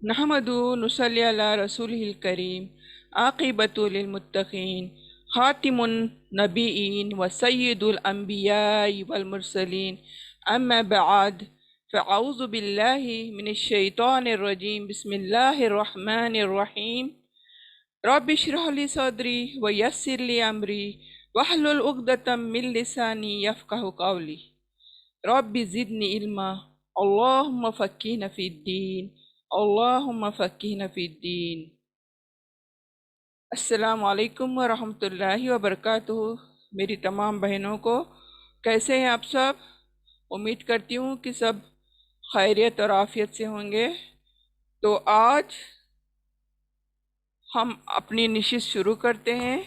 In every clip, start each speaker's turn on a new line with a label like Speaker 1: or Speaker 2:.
Speaker 1: नहमदु नुसल्ली अला रसूलिल करीम आक़िबतुल लिलमुत्तक़ीन ख़ातिमुन नबिय्यीन व सय्यिदुल अंबिया'i वल मुरसलीन अम्मा बअद फ़अऊज़ु बिल्लाहि मिनश शैतानिर रजीम बिस्मिल्लाहिर रहमानिर रहीम रब्बि इश्रह ली सदरी व यस्सिर ली अमरी वहलुल उक़दतम मिन लिसानी यफ़क़हु क़ौली रब्बि ज़िदनी इल्मा अल्लाहुम्मा फ़क़्हिना फ़िद्दीन अल्लाहुम्मा फ़क़्हिना फ़िद्दीन। अस्सलामु अलैकुम व रहमतुल्लाहि व बरकातुहू। मेरी तमाम बहनों को कैसे हैं आप सब? उम्मीद करती हूँ कि सब खैरियत और आफियत से होंगे। तो आज हम अपनी निशिस्त शुरू करते हैं।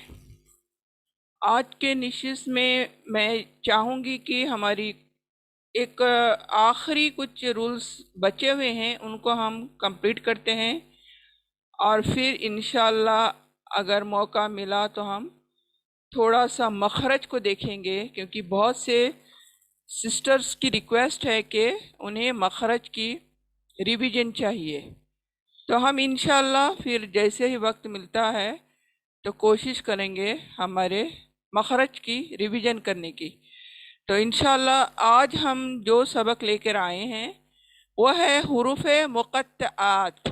Speaker 1: आज के निशिस्त में मैं चाहूँगी कि हमारी एक आखिरी कुछ रूल्स बचे हुए हैं उनको हम कंप्लीट करते हैं और फिर इंशाल्लाह अगर मौका मिला तो हम थोड़ा सा मखरज को देखेंगे, क्योंकि बहुत से सिस्टर्स की रिक्वेस्ट है कि उन्हें मखरज की रिवीजन चाहिए। तो हम इंशाल्लाह फिर जैसे ही वक्त मिलता है तो कोशिश करेंगे हमारे मखरज की रिवीजन करने की। तो इंशाल्लाह आज हम जो सबक लेकर आए हैं वो है हुरूफ़े मुक़त्तआत।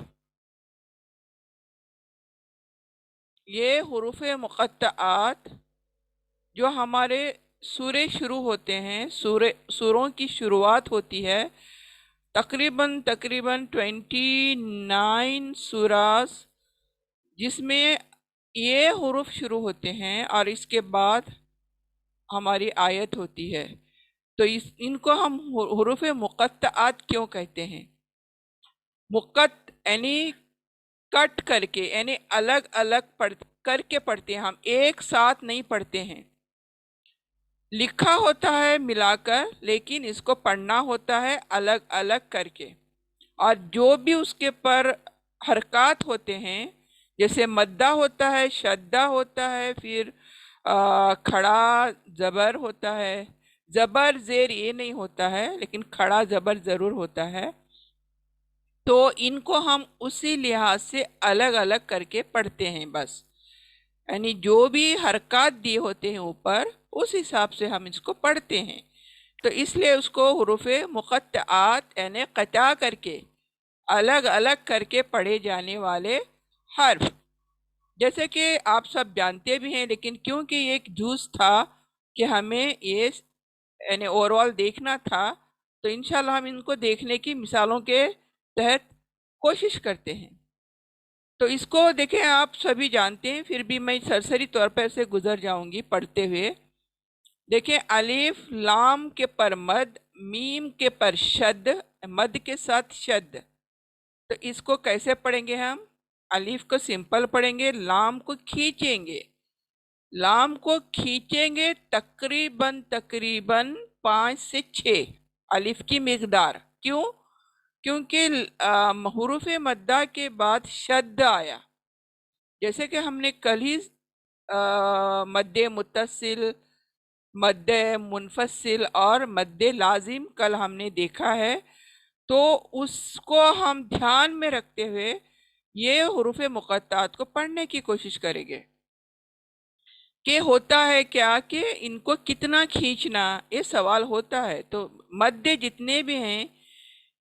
Speaker 1: ये हुरूफ़े मुक़त्तआत जो हमारे सूरे शुरू होते हैं, सूरों की शुरुआत होती है, तकरीबन 29 सूरास जिसमें ये हुरूफ शुरू होते हैं और इसके बाद हमारी आयत होती है। तो इनको हम हुरूफ़े मुक़त्तआत क्यों कहते हैं? मुक़त्त यानी कट करके, यानी अलग अलग करके पढ़ते हैं, हम एक साथ नहीं पढ़ते हैं। लिखा होता है मिलाकर, लेकिन इसको पढ़ना होता है अलग अलग करके। और जो भी उसके पर हरकत होते हैं, जैसे मद्दा होता है, शद्दा होता है, फिर खड़ा ज़बर होता है, ज़बर ज़ेर ये नहीं होता है लेकिन खड़ा ज़बर ज़रूर होता है। तो इनको हम उसी लिहाज से अलग अलग करके पढ़ते हैं बस, यानी जो भी हरकत दिए होते हैं ऊपर उस हिसाब से हम इसको पढ़ते हैं। तो इसलिए उसको हुरूफ़े मुक़त्तआत यानी क़ता करके अलग अलग करके पढ़े जाने वाले हर्फ। जैसे कि आप सब जानते भी हैं, लेकिन क्योंकि ये एक जूस था कि हमें ये यानी ओवरऑल देखना था, तो इंशाल्लाह हम इनको देखने की मिसालों के तहत कोशिश करते हैं। तो इसको देखें, आप सभी जानते हैं, फिर भी मैं सरसरी तौर पर से गुजर जाऊंगी पढ़ते हुए। देखें, अलिफ लाम के पर मद, मीम के पर शद, मद के साथ शद। तो इसको कैसे पढ़ेंगे हम? अलिफ को सिंपल पढ़ेंगे, लाम को खींचेंगे, लाम को खींचेंगे तकरीबन 5 से 6 अलिफ की मिकदार। क्यों? क्योंकि हुरूफ़े मद्दा के बाद शद आया। जैसे कि हमने कल ही मद्दे मुत्तसिल, मद्दे मुनफसिल और मद्दे लाजिम कल हमने देखा है। तो उसको हम ध्यान में रखते हुए ये हुरूफ़े मुक़त्तआत को पढ़ने की कोशिश करेंगे कि होता है क्या कि इनको कितना खींचना, ये सवाल होता है। तो मद्दे जितने भी हैं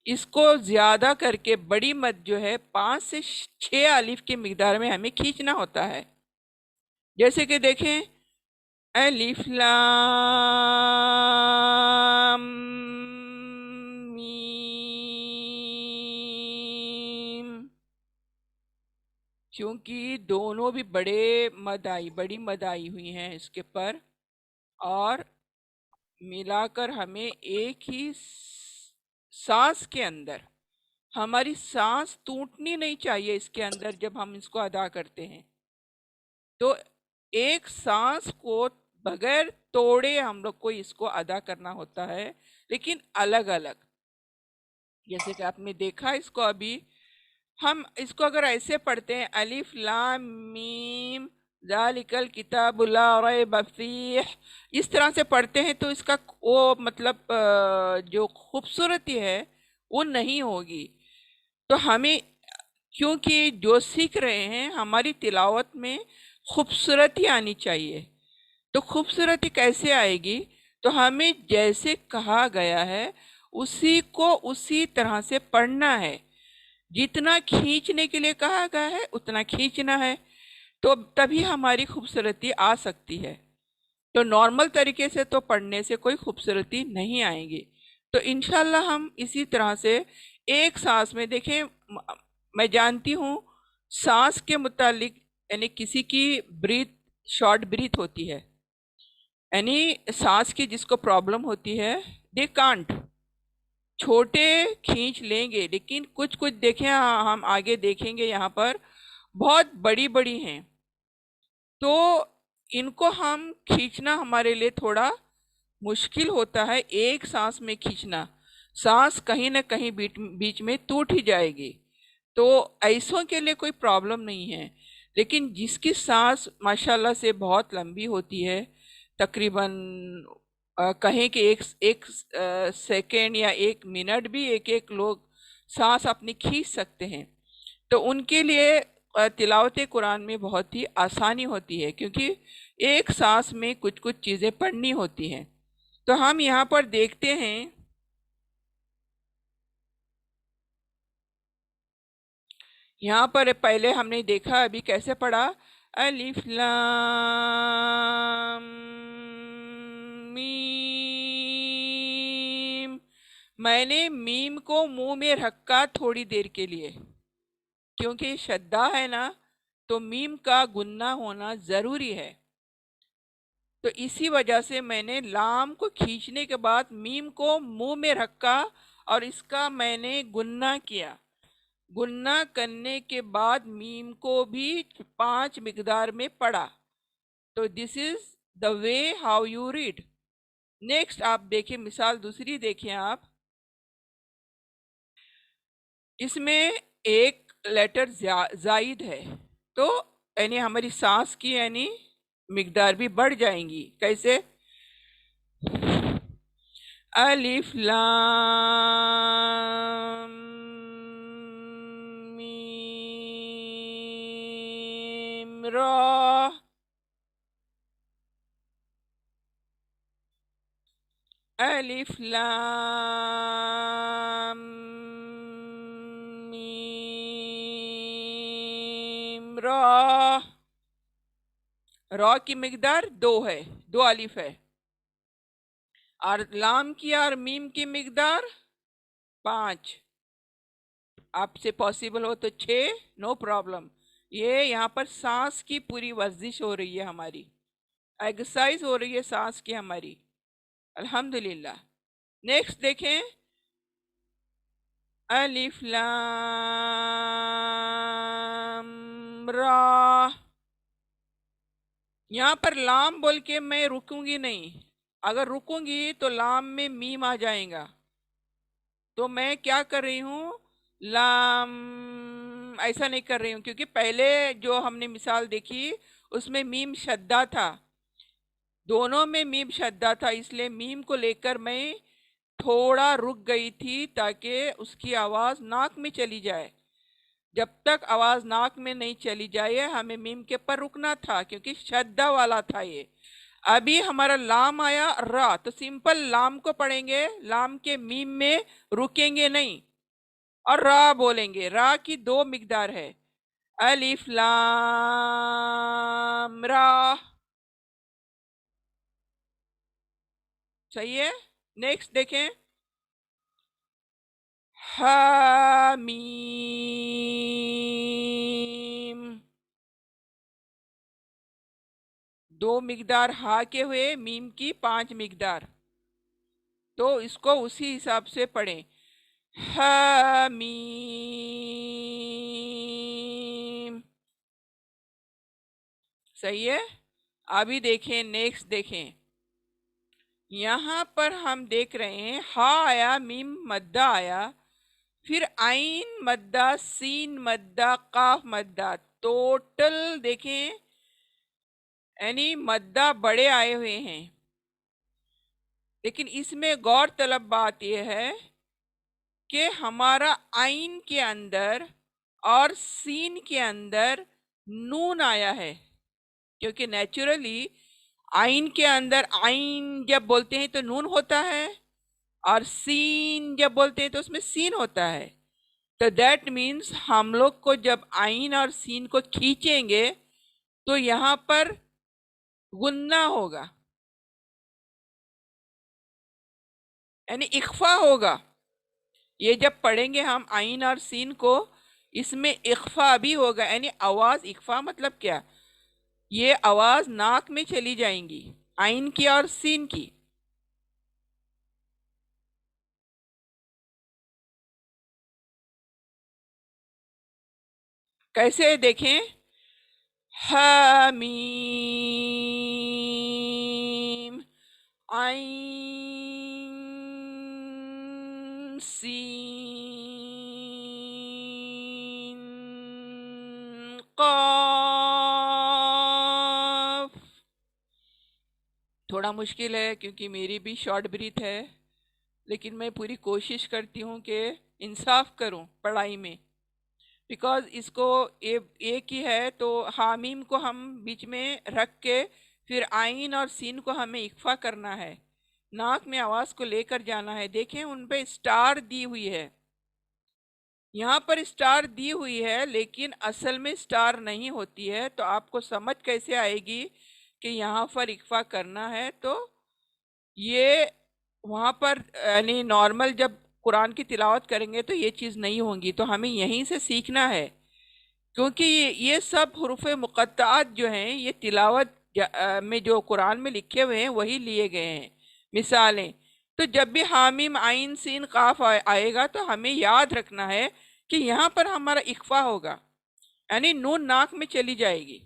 Speaker 1: इसको ज़्यादा करके बड़ी मद जो है 5 से 6 अलिफ की मिकदार में हमें खींचना होता है। जैसे कि देखें, अलिफ लाम मीम, क्योंकि दोनों भी बड़ी मद आई हुई हैं इसके पर, और मिलाकर हमें एक ही सांस के अंदर, हमारी सांस टूटनी नहीं चाहिए इसके अंदर जब हम इसको अदा करते हैं। तो एक सांस को बगैर तोड़े हम लोग को इसको अदा करना होता है, लेकिन अलग अलग। जैसे कि आपने देखा, इसको अभी हम इसको अगर ऐसे पढ़ते हैं, अलिफ लाम मीम ज़ालिकल किताबु ला रैब फीह, इस तरह से पढ़ते हैं तो इसका वो मतलब जो खूबसूरती है वो नहीं होगी। तो हमें کیونکہ جو سیکھ رہے ہیں ہماری تلاوت میں خوبصورتی آنی چاہیے. تو خوبصورتی کیسے آئے گی؟ تو ہمیں جیسے کہا گیا ہے اسی کو اسی طرح سے پڑھنا ہے. جتنا کھینچنے کے لیے کہا گیا ہے اتنا کھینچنا ہے، تو تبھی ہماری خوبصورتی آ سکتی ہے. تو نارمل طریقے سے تو پڑھنے سے کوئی خوبصورتی نہیں آئے گی. تو انشاءاللہ ہم اسی طرح سے ایک سانس میں دیکھیں. میں جانتی ہوں سانس کے متعلق، یعنی کسی کی بریتھ شارٹ بریتھ ہوتی ہے، یعنی سانس کی جس کو پرابلم ہوتی ہے دے کانٹ، چھوٹے کھینچ لیں گے، لیکن کچھ کچھ دیکھیں ہم آگے دیکھیں گے یہاں پر بہت بڑی بڑی ہیں، تو ان کو ہم کھینچنا ہمارے لیے تھوڑا مشکل ہوتا ہے. ایک سانس میں کھینچنا، سانس کہیں نہ کہیں بیچ میں ٹوٹ ہی جائے گی. تو ایسوں کے لیے کوئی پرابلم نہیں ہے. لیکن جس کی سانس ماشاءاللہ سے بہت لمبی ہوتی ہے، تقریباً کہیں کہ ایک سیکنڈ یا ایک منٹ بھی ایک ایک لوگ سانس اپنی کھینچ سکتے ہیں، تو ان کے لیے تلاوت قرآن میں بہت ہی آسانی ہوتی ہے، کیونکہ ایک سانس میں کچھ کچھ چیزیں پڑھنی ہوتی ہیں. تو ہم یہاں پر دیکھتے ہیں، یہاں پر پہلے ہم نے دیکھا ابھی کیسے پڑھا، الف لام میم. میں نے میم کو منہ میں رکھا تھوڑی دیر کے لیے، کیونکہ شدہ ہے نا، تو میم کا گننا ہونا ضروری ہے. تو اسی وجہ سے میں نے لام کو کھینچنے کے بعد میم کو منہ میں رکھا اور اس کا میں نے گننا کیا. گننا کرنے کے بعد میم کو بھی 5 مقدار میں پڑھا. تو this is the way how you read. Next آپ دیکھیں، مثال دوسری دیکھیں آپ. اس میں ایک لیٹر زائد ہے، تو یعنی ہماری سانس کی یعنی مقدار بھی بڑھ جائیں گی. کیسے؟ الف لام میم را. الف لام میم را. را کی مقدار 2 ہے، 2 الف ہے، اور لام کی اور میم کی مقدار 5. آپ سے پاسبل ہو تو 6، نو پرابلم. یہ یہاں پر سانس کی پوری ورزش ہو رہی ہے، ہماری ایکسرسائز ہو رہی ہے سانس کی ہماری، الحمدللہ. نیکسٹ دیکھیں، الف لام را. یہاں پر لام بول کے میں رکوں گی نہیں، اگر رکوں گی تو لام میں میم آ جائیں گا. تو میں کیا کر رہی ہوں، لام ایسا نہیں کر رہی ہوں، کیونکہ پہلے جو ہم نے مثال دیکھی اس میں میم شدہ تھا، دونوں میں میم شدہ تھا، اس لیے میم کو لے کر میں تھوڑا رک گئی تھی تاکہ اس کی آواز ناک میں چلی جائے. جب تک آواز ناک میں نہیں چلی جائے ہمیں میم کے پر رکنا تھا، کیونکہ شدہ والا تھا یہ. ابھی ہمارا لام آیا را، تو سمپل لام کو پڑھیں گے، لام کے میم میں رکیں گے نہیں اور را بولیں گے. را کی 2 مقدار ہے، الف لام را. صحیح ہے. نیکسٹ دیکھیں، حامیم. 2 مقدار ہا کے ہوئے، میم کی 5 مقدار، تو اس کو اسی حساب سے پڑھیں، حامیم. صحیح ہے. ابھی دیکھیں، نیکسٹ دیکھیں، یہاں پر ہم دیکھ رہے ہیں ہا آیا، میم مدہ آیا، پھر عین مدہ، سین مدہ، قاف مدہ، ٹوٹل دیکھیں یعنی مدہ بڑے آئے ہوئے ہیں. لیکن اس میں غور طلب بات یہ ہے کہ ہمارا عین کے اندر اور سین کے اندر نون آیا ہے، کیونکہ نیچرلی آئین کے اندر آئین جب بولتے ہیں تو نون ہوتا ہے، اور سین جب بولتے ہیں تو اس میں سین ہوتا ہے. تو دیٹ مینس ہم لوگ کو جب آئین اور سین کو کھینچیں گے تو یہاں پر غنہ ہوگا، یعنی اخفا ہوگا. یہ جب پڑھیں گے ہم آئین اور سین کو، اس میں اخفا بھی ہوگا، یعنی آواز. اخفا مطلب کیا؟ یہ آواز ناک میں چلی جائیں گی، آئین کی اور سین کی. کیسے دیکھیں؟ حمیم عین سین قاف. تھوڑا مشکل ہے کیونکہ میری بھی شارٹ بریتھ ہے، لیکن میں پوری کوشش کرتی ہوں کہ انصاف کروں پڑھائی میں، بیکاز اس کو ایک ہی ہے تو حامیم کو ہم بیچ میں رکھ کے پھر آئین اور سین کو ہمیں اخفا کرنا ہے، ناک میں آواز کو لے کر جانا ہے. دیکھیں ان پہ اسٹار دی ہوئی ہے، یہاں پر اسٹار دی ہوئی ہے لیکن اصل میں اسٹار نہیں ہوتی ہے. تو آپ کو سمجھ کیسے آئے گی کہ یہاں پر اخفا کرنا ہے؟ تو یہ وہاں پر یعنی نارمل جب قرآن کی تلاوت کریں گے تو یہ چیز نہیں ہوں گی، تو ہمیں یہیں سے سیکھنا ہے، کیونکہ یہ سب حروف مقطعات جو ہیں یہ تلاوت میں جو قرآن میں لکھے ہوئے ہیں وہی لیے گئے ہیں مثالیں. تو جب بھی حامیم عین سین قاف آئے گا تو ہمیں یاد رکھنا ہے کہ یہاں پر ہمارا اخفا ہوگا، یعنی نون ناک میں چلی جائے گی.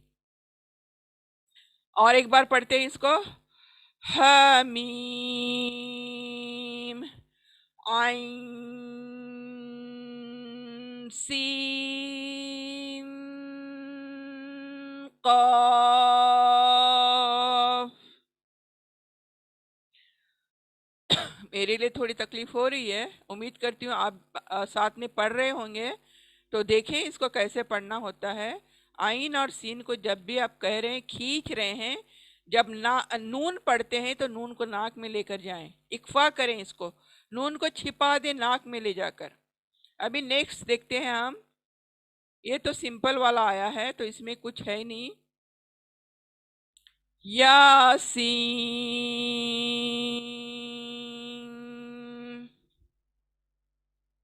Speaker 1: اور ایک بار پڑھتے ہیں اس کو. حمیم عین سین قاف. میرے لیے تھوڑی تکلیف ہو رہی ہے، امید کرتی ہوں آپ ساتھ میں پڑھ رہے ہوں گے. تو دیکھیں اس کو کیسے پڑھنا ہوتا ہے. آئین اور سین کو جب بھی آپ کہہ رہے ہیں کھینچ رہے ہیں، جب نون پڑھتے ہیں تو نون کو ناک میں لے کر جائیں، اخفا کریں، اس کو نون کو چھپا دیں ناک میں لے جا کر. ابھی نیکسٹ دیکھتے ہیں ہم. یہ تو سمپل والا آیا ہے تو اس میں کچھ ہے نہیں. یاسین،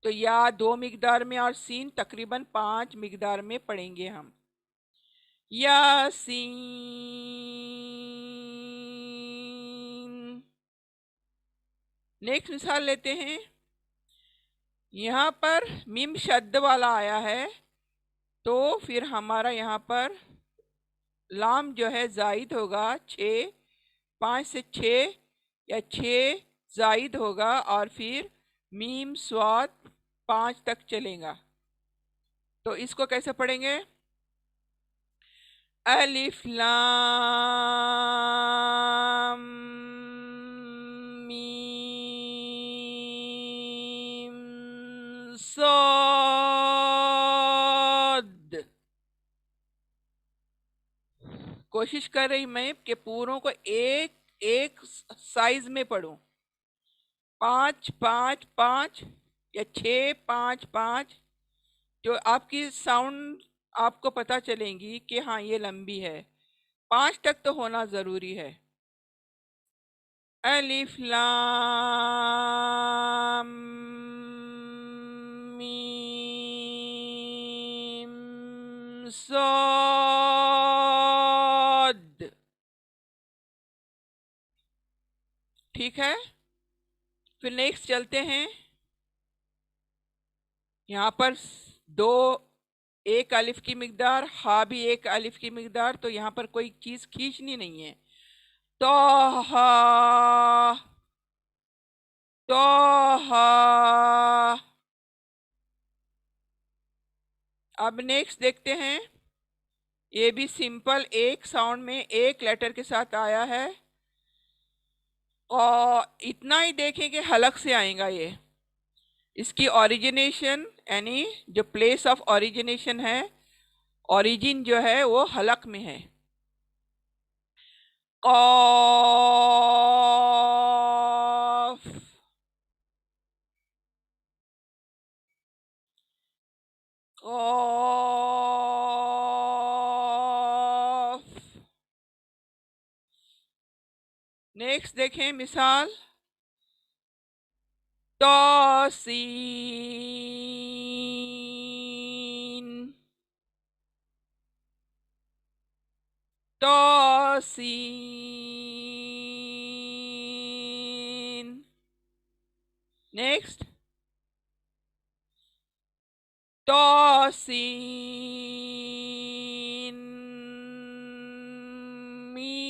Speaker 1: تو یا 2 مقدار میں اور سین تقریباً 5 مقدار میں پڑھیں گے ہم. یاسین. نیکسٹ مثال لیتے ہیں. یہاں پر میم شد والا آیا ہے تو پھر ہمارا یہاں پر لام جو ہے زائد ہوگا، 5 سے 6 یا 6 زائد ہوگا، اور پھر میم سواد 5 تک چلیں گا. تو اس کو کیسے پڑھیں گے؟ الف لام میم صاد. کوشش کر رہی میں کہ پوروں کو ایک سائز میں پڑھوں. 5 5 5 یا 6 5 5، جو آپ کی ساؤنڈ آپ کو پتہ چلیں گی کہ ہاں یہ لمبی ہے. 5 تک تو ہونا ضروری ہے. الف لام میم صاد. ٹھیک ہے. پھر نیکسٹ چلتے ہیں. یہاں پر 2 ایک الف کی مقدار، ہا بھی ایک الف کی مقدار، تو یہاں پر کوئی چیز کھینچنی نہیں ہے. توہا توہا. اب نیکسٹ دیکھتے ہیں. یہ بھی سمپل ایک ساؤنڈ میں ایک لیٹر کے ساتھ آیا ہے، اور اتنا ہی دیکھیں کہ حلق سے آئیں گا. یہ اس کی اوریجنیشن यानी जो प्लेस ऑफ ओरिजिनेशन है, ओरिजिन जो है वो हलक में है। कॉफ, कॉफ। नेक्स्ट देखें मिसाल, तौसीन, तौसीन। नेक्स्ट, तौसीन मीम,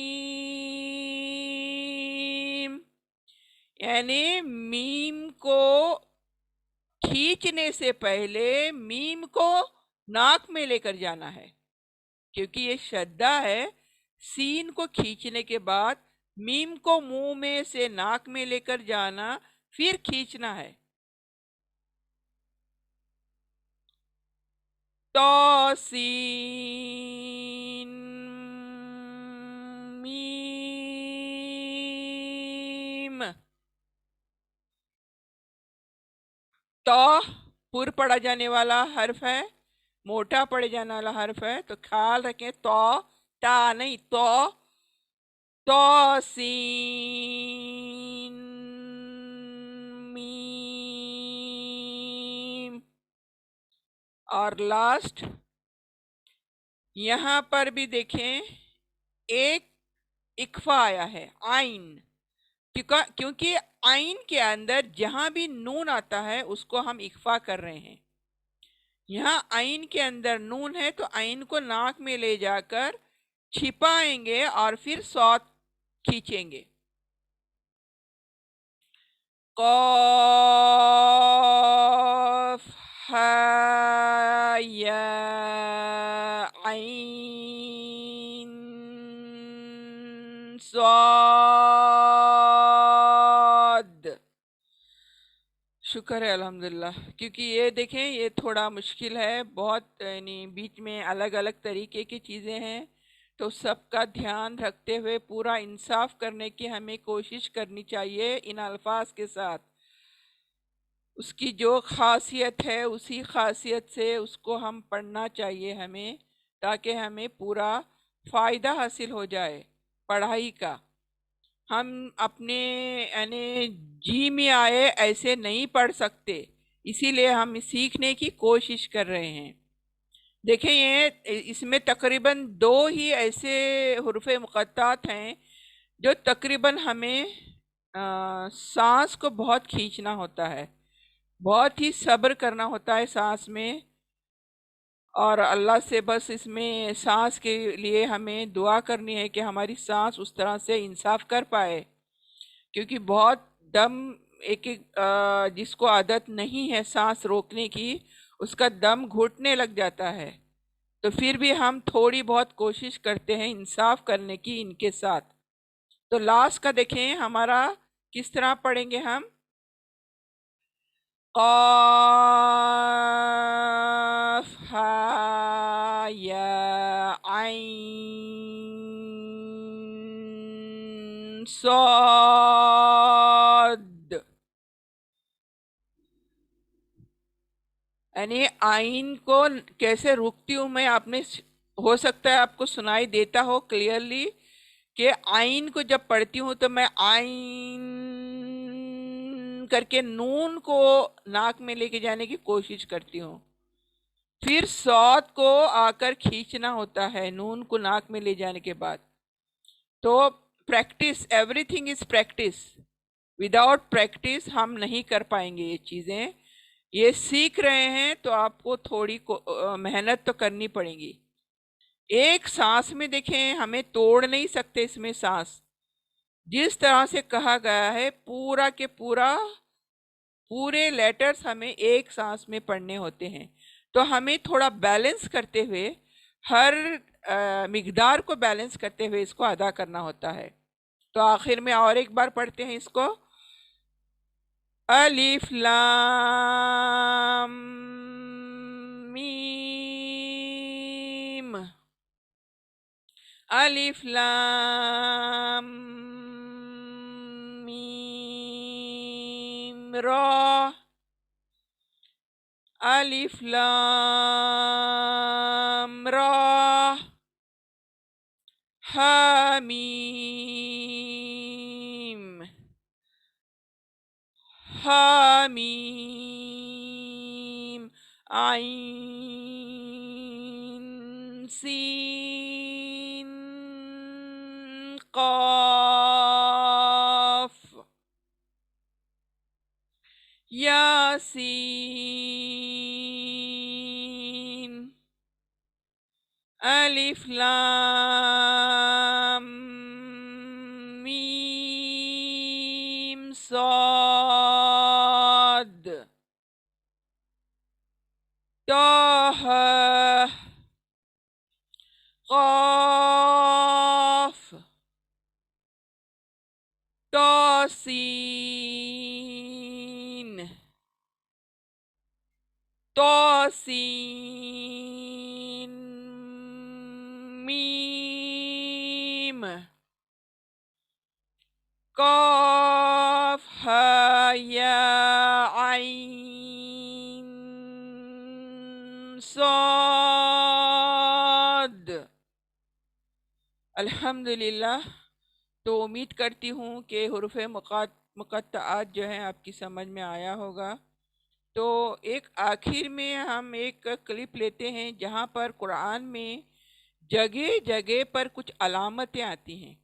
Speaker 1: यानी मीम को खींचने से पहले मीम को नाक में लेकर जाना है, क्योंकि ये शद्दा है। सीन को खींचने के बाद मीम को मुंह में से नाक में लेकर जाना, फिर खींचना है। तौसीन मीम। तो पुर पढ़ा जाने वाला हर्फ है, मोटा पढ़े जाने वाला हर्फ है, तो ख्याल रखें तो ता नहीं, तो सीन मीम। और लास्ट यहां पर भी देखें एक इक्फा आया है, आइन, क्योंकि आइन के अंदर जहां भी नून आता है उसको हम इक्फा कर रहे हैं। यहाँ आइन के अंदर नून है तो आइन को नाक में ले जाकर छिपाएंगे और फिर सौत खींचेंगे। कॉफ हा या आइन स्वाद। शुक्र है अल्हम्दुलिल्लाह, क्योंकि ये देखें ये थोड़ा मुश्किल है बहुत, यानी बीच में अलग अलग तरीके की चीज़ें हैं, तो सबका ध्यान रखते हुए पूरा इंसाफ करने की हमें कोशिश करनी चाहिए इन अल्फाज के साथ। उसकी जो खासियत है उसी खासियत से उसको हम पढ़ना चाहिए हमें, ताकि हमें पूरा फ़ायदा हासिल हो जाए पढ़ाई का। हम अपने यानी जी में आए ऐसे नहीं पढ़ सकते, इसीलिए हम सीखने की कोशिश कर रहे हैं। देखें ये इसमें तकरीबन 2 ही ऐसे हुर्फ़े मुक़त्तात हैं जो तकरीबन हमें सांस को बहुत खींचना होता है, बहुत ही सब्र करना होता है सांस में, और अल्लाह से बस इसमें सांस के लिए हमें दुआ करनी है कि हमारी सांस उस तरह से इंसाफ कर पाए, क्योंकि बहुत दम एक जिसको आदत नहीं है सांस रोकने की, उसका दम घुटने लग जाता है। तो फिर भी हम थोड़ी बहुत कोशिश करते हैं इंसाफ करने की इनके साथ। तो लास्ट का देखें हमारा किस तरह पढ़ेंगे हम, क़ाफ़ हा या आइन सॉद, यानी आइन को कैसे रुकती हूँ मैं, आपने हो सकता है आपको सुनाई देता हो क्लियरली कि आइन को जब पढ़ती हूँ तो मैं आइन करके नून को नाक में लेके जाने की कोशिश करती हूँ, फिर सौत को आकर खींचना होता है नून को नाक में ले जाने के बाद। तो practice, everything is practice, without practice हम नहीं कर पाएंगे ये चीज़ें। ये सीख रहे हैं तो आपको थोड़ी मेहनत तो करनी पड़ेगी। एक सांस में देखें हमें तोड़ नहीं सकते इसमें सांस, जिस तरह से कहा गया है पूरा के पूरे लेटर्स हमें एक सांस में पढ़ने होते हैं, तो हमें थोड़ा बैलेंस करते हुए हर मिकदार को बैलेंस करते हुए इसको अदा करना होता है। तो आखिर में और एक बार पढ़ते हैं इसको, अलिफ लाम میم الف لام میم را الف لام را حمیم حمیم عین سین قاف یاسین الف لام میم صاد طه قاف طاسین طاسین میم قاف ها یا عین صاد. الحمدللہ. تو امید کرتی ہوں کہ حروف مقطعات جو ہیں آپ کی سمجھ میں آیا ہوگا. تو ایک آخر میں ہم ایک کلپ لیتے ہیں جہاں پر قرآن میں جگہ جگہ پر کچھ علامتیں آتی ہیں.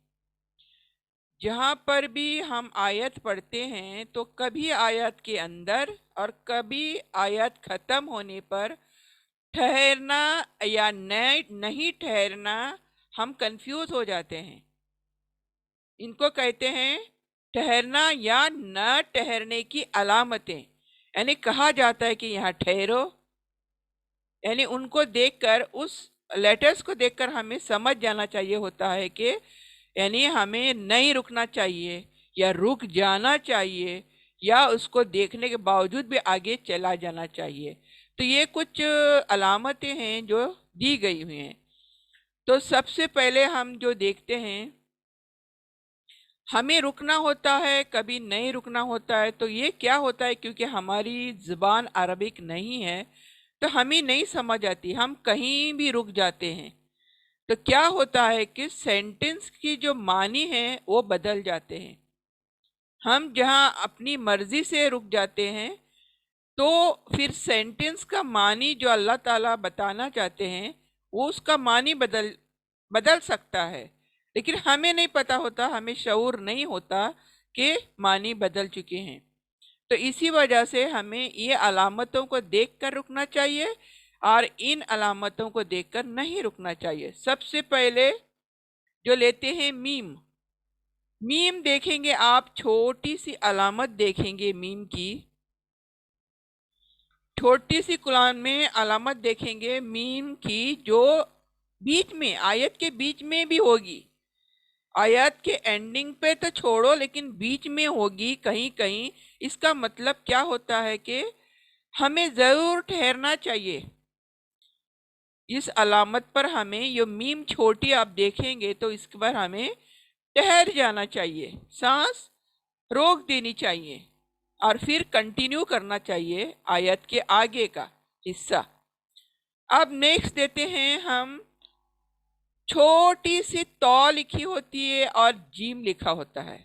Speaker 1: جہاں پر بھی ہم آیت پڑھتے ہیں تو کبھی آیت کے اندر اور کبھی آیت ختم ہونے پر ٹھہرنا یا نہیں ٹھہرنا ہم کنفیوز ہو جاتے ہیں. ان کو کہتے ہیں ٹھہرنا یا نہ ٹھہرنے کی علامتیں. یعنی کہا جاتا ہے کہ یہاں ٹھہرو، یعنی ان کو دیکھ کر، اس لیٹرز کو دیکھ کر ہمیں سمجھ جانا چاہیے ہوتا ہے کہ یعنی ہمیں نہیں رکنا چاہیے یا رک جانا چاہیے یا اس کو دیکھنے کے باوجود بھی آگے چلا جانا چاہیے. تو یہ کچھ علامتیں ہیں جو دی گئی ہوئی ہیں. تو سب سے پہلے ہم جو دیکھتے ہیں ہمیں رکنا ہوتا ہے، کبھی نہیں رکنا ہوتا ہے. تو یہ کیا ہوتا ہے؟ کیونکہ ہماری زبان عربک نہیں ہے تو ہمیں نہیں سمجھ آتی، ہم کہیں بھی رک جاتے ہیں. تو کیا ہوتا ہے کہ سینٹنس کی جو معنی ہیں وہ بدل جاتے ہیں. ہم جہاں اپنی مرضی سے رک جاتے ہیں تو پھر سینٹنس کا معنی جو اللہ تعالیٰ بتانا چاہتے ہیں وہ اس کا معنی بدل سکتا ہے، لیکن ہمیں نہیں پتہ ہوتا، ہمیں شعور نہیں ہوتا کہ معنی بدل چکے ہیں. تو اسی وجہ سے ہمیں یہ علامتوں کو دیکھ کر رکنا چاہیے اور ان علامتوں کو دیکھ کر نہیں رکنا چاہیے. سب سے پہلے جو لیتے ہیں میم. میم دیکھیں گے آپ، چھوٹی سی علامت دیکھیں گے میم کی، چھوٹی سی قرآن میں علامت دیکھیں گے میم کی، جو بیچ میں، آیت کے بیچ میں بھی ہوگی. آیت کے اینڈنگ پہ تو چھوڑو لیکن بیچ میں ہوگی کہیں کہیں. اس کا مطلب کیا ہوتا ہے کہ ہمیں ضرور ٹھہرنا چاہیے. اس علامت پر ہمیں، یہ میم چھوٹی آپ دیکھیں گے تو اس پر ہمیں ٹھہر جانا چاہیے، سانس روک دینی چاہیے اور پھر کنٹینیو کرنا چاہیے آیت کے آگے کا حصہ. اب نیکسٹ دیتے ہیں ہم، چھوٹی سی تو لکھی ہوتی ہے اور جیم لکھا ہوتا ہے.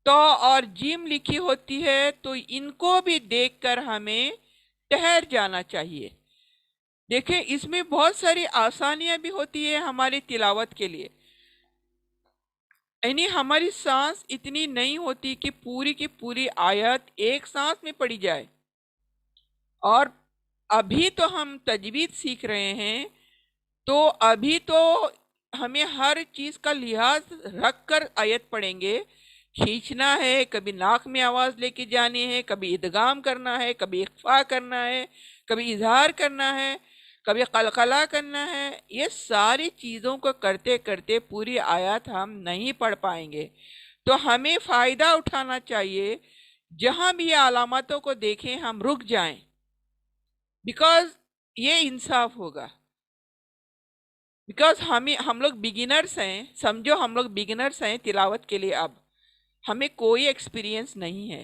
Speaker 1: تو اور جیم لکھی ہوتی ہے تو ان کو بھی دیکھ کر ہمیں ٹھہر جانا چاہیے. دیکھیں اس میں بہت ساری آسانیاں بھی ہوتی ہے ہماری تلاوت کے لیے. یعنی ہماری سانس اتنی نہیں ہوتی کہ پوری کی پوری آیت ایک سانس میں پڑھی جائے. اور ابھی تو ہم تجوید سیکھ رہے ہیں تو ابھی تو ہمیں ہر چیز کا لحاظ رکھ کر آیت پڑھیں گے. کھینچنا ہے، کبھی ناک میں آواز لے کے جانی ہے، کبھی ادغام کرنا ہے، کبھی اخفا کرنا ہے، کبھی اظہار کرنا ہے، کبھی قلقلہ کرنا ہے. یہ ساری چیزوں کو کرتے کرتے پوری آیات ہم نہیں پڑھ پائیں گے. تو ہمیں فائدہ اٹھانا چاہیے، جہاں بھی علاماتوں کو دیکھیں ہم رک جائیں बिकॉज ये इंसाफ होगा, बिकॉज हम लोग बिगिनर्स हैं, समझो हम लोग बिगिनर्स हैं तिलावत के लिए, अब हमें कोई एक्सपीरियंस नहीं है,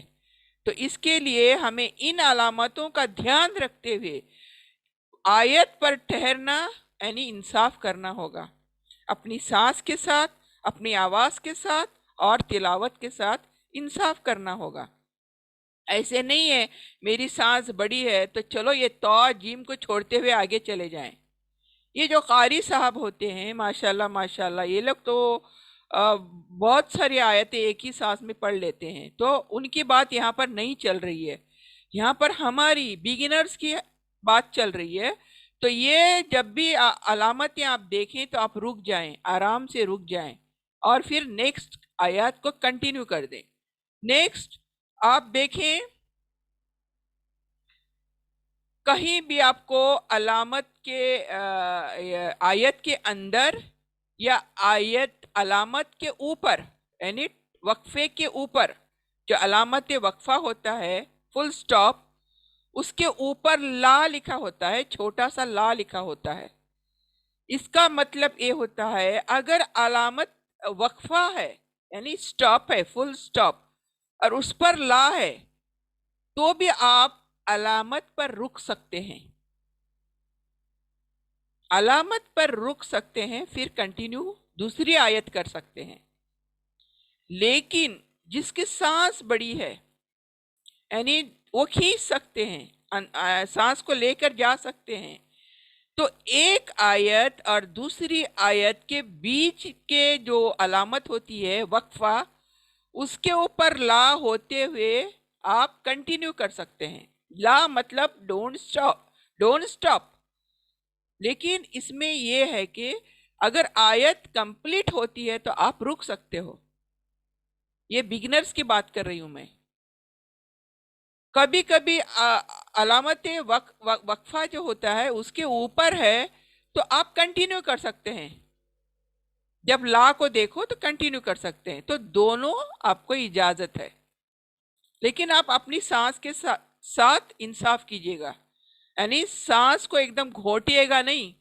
Speaker 1: तो इसके लिए हमें इन अलामतों का ध्यान रखते हुए आयत पर ठहरना यानी इंसाफ करना होगा, अपनी सांस के साथ, अपनी आवाज के साथ और तिलावत के साथ इंसाफ करना होगा। ऐसे नहीं है मेरी सांस बड़ी है तो चलो ये जिम को छोड़ते हुए आगे चले जाएं। ये जो कारी साहब होते हैं माशाल्लाह माशाल्लाह, ये लोग तो बहुत सारी आयतें एक ही सांस में पढ़ लेते हैं, तो उनकी बात यहाँ पर नहीं चल रही है, यहाँ पर हमारी बिगिनर्स की बात चल रही है। तो ये जब भी अलामतें आप देखें तो आप रुक जाएं, आराम से रुक जाएं और फिर नेक्स्ट आयत को कंटिन्यू कर दें। नेक्स्ट आप देखें, कहीं भी आपको अलामत के आयत के अंदर या आयत अलामत के ऊपर यानी वक्फे के ऊपर जो अलामत वक्फा होता है फुल स्टॉप, उसके ऊपर ला लिखा होता है, छोटा सा ला लिखा होता है। इसका मतलब ये होता है अगर अलामत वक्फा है यानी स्टॉप है, फुल स्टॉप, और उस पर ला है तो भी आप अलामत पर रुक सकते हैं, अलामत पर रुक सकते हैं, फिर कंटिन्यू दूसरी आयत कर सकते हैं। लेकिन जिसकी सांस बड़ी है यानी वो खींच सकते हैं, सांस को लेकर जा सकते हैं, तो एक आयत और दूसरी आयत के बीच के जो अलामत होती है वक्फा, उसके ऊपर ला होते हुए आप कंटिन्यू कर सकते हैं। ला मतलब डोंट स्टॉप, डोंट स्टॉप। लेकिन इसमें यह है कि अगर आयत कंप्लीट होती है तो आप रुक सकते हो। ये बिगिनर्स की बात कर रही हूं मैं। कभी कभी अलामत वक्फा जो होता है उसके ऊपर है तो आप कंटिन्यू कर सकते हैं, जब ला को देखो तो कंटिन्यू कर सकते हैं, तो दोनों आपको इजाजत है। लेकिन आप अपनी सांस के साथ इंसाफ कीजिएगा, यानी सांस को एकदम घोटिएगा नहीं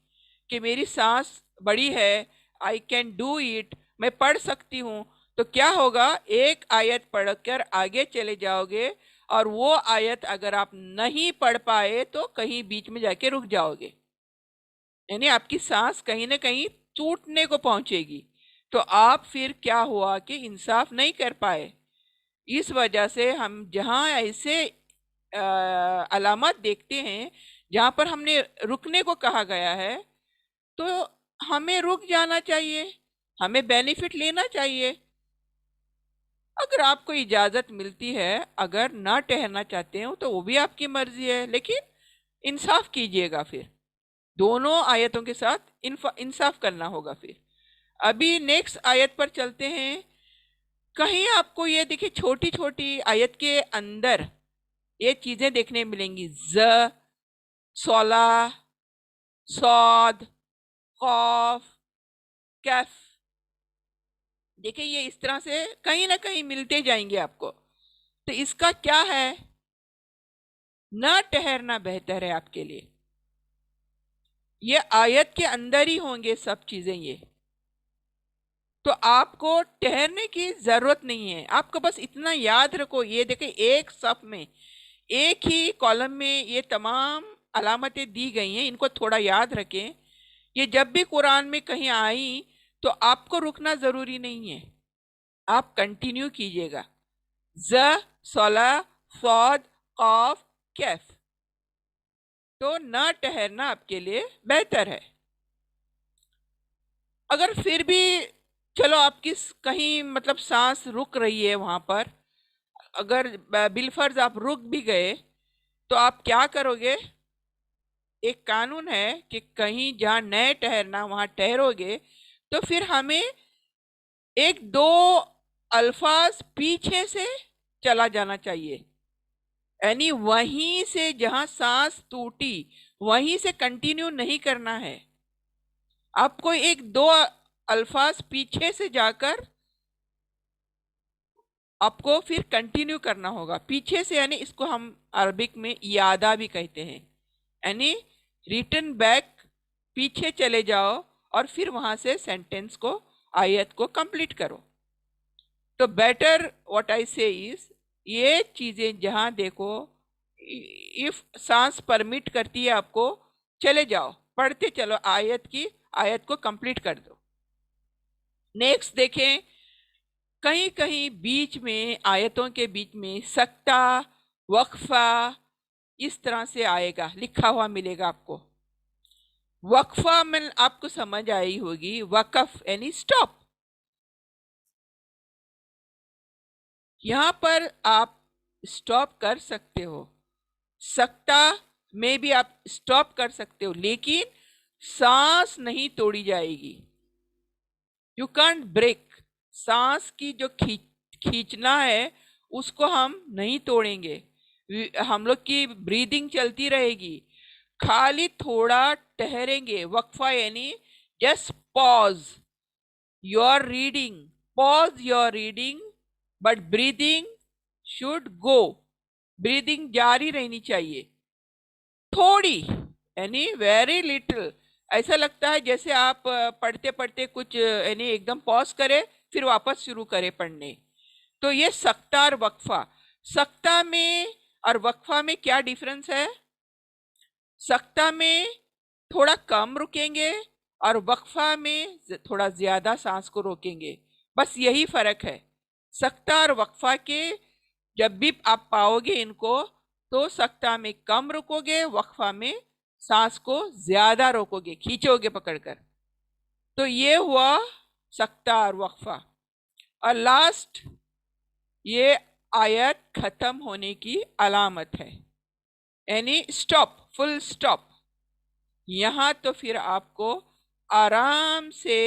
Speaker 1: कि मेरी सांस बड़ी है, आई कैन डू इट, मैं पढ़ सकती हूँ। तो क्या होगा, एक आयत पढ़कर आगे चले जाओगे और वो आयत अगर आप नहीं पढ़ पाए तो कहीं बीच में जाके रुक जाओगे, यानी आपकी सांस कहीं ना कहीं टूटने को पहुंचेगी। तो आप फिर क्या हुआ कि इंसाफ नहीं कर पाए। इस वजह से हम जहाँ ऐसे अलामत देखते हैं जहाँ पर हमने रुकने को कहा गया है तो हमें रुक जाना चाहिए, हमें बेनिफिट लेना चाहिए। अगर आपको इजाज़त मिलती है, अगर ना ठहरना चाहते हो तो वो भी आपकी मर्जी है, लेकिन इंसाफ कीजिएगा, फिर दोनों आयतों के साथ इंसाफ करना होगा। फिर अभी नेक्स्ट आयत पर चलते हैं। कहीं आपको ये देखिए छोटी छोटी आयत के अंदर ये चीजें देखने मिलेंगी, ज, सोला, सौद, खौफ, कैफ। देखिए ये इस तरह से कहीं ना कहीं मिलते जाएंगे आपको। तो इसका क्या है, ना ठहरना बेहतर है आपके लिए। ये आयत के अंदर ही होंगे सब चीजें, ये तो आपको ठहरने की जरूरत नहीं है। आपको बस इतना याद रखो, ये देखिए एक सफ में एक ही कॉलम में ये तमाम अलामतें दी गई हैं, इनको थोड़ा याद रखें। ये जब भी कुरान में कहीं आई तो आपको रुकना जरूरी नहीं है, आप कंटिन्यू कीजिएगा। ज, सोला, सौद, कौफ, कैफ। तो ना ठहरना आपके लिए बेहतर है। अगर फिर भी चलो आपकी कहीं मतलब सांस रुक रही है वहां पर, अगर बिलफर्ज आप रुक भी गए तो आप क्या करोगे। एक कानून है कि कहीं जहां न ठहरना वहां ठहरोगे तो फिर हमें एक दो अल्फाज पीछे से चला जाना चाहिए, यानी वहीं से जहां सांस टूटी वहीं से कंटिन्यू नहीं करना है। आपको एक दो अल्फाज पीछे से जाकर आपको फिर कंटिन्यू करना होगा, पीछे से, यानी इसको हम अरबिक में यादा भी कहते हैं, यानी रिटर्न बैक, पीछे चले जाओ और फिर वहां से सेंटेंस को, आयत को कंप्लीट करो। तो बेटर व्हाट आई से इज, ये चीजें जहां देखो, इफ सांस परमिट करती है आपको, चले जाओ, पढ़ते चलो, आयत को कंप्लीट कर दो। नेक्स्ट देखें, कहीं कहीं बीच में, आयतों के बीच में सक्ता, वक्फा इस तरह से आएगा, लिखा हुआ मिलेगा आपको। वक्फा में आपको समझ आई होगी, वकफ यानी स्टॉप। यहां पर आप स्टॉप कर सकते हो, सक्ता में भी आप स्टॉप कर सकते हो, लेकिन सांस नहीं तोड़ी जाएगी। यू कांट ब्रेक, सांस की जो खींचना है उसको हम नहीं तोड़ेंगे, हम लोग की ब्रीदिंग चलती रहेगी, खाली थोड़ा ठहरेंगे। वक्फा यानी just pause your reading, pause your reading, but breathing should go, breathing जारी रहनी चाहिए, थोड़ी यानी वेरी लिटिल। ऐसा लगता है जैसे आप पढ़ते पढ़ते कुछ यानी एकदम पॉज करे फिर वापस शुरू करे पढ़ने। तो ये सक्ता और वक्फा, सक्ता में और वक्फा में क्या डिफरेंस है? सक्ता में थोड़ा कम रुकेंगे और वक्फा में थोड़ा ज्यादा सांस को रोकेंगे, बस यही फर्क है। सक्ता और वक्फा के जब भी आप पाओगे इनको, तो सक्ता में कम रुकोगे, वक्फा में सांस को ज्यादा रोकोगे, खींचोगे पकड़कर। तो ये हुआ सक्ता और वक्फा। और लास्ट, ये आयत खत्म होने की अलामत है, यानी स्टॉप, फुल स्टॉप। यहां तो फिर आपको आराम से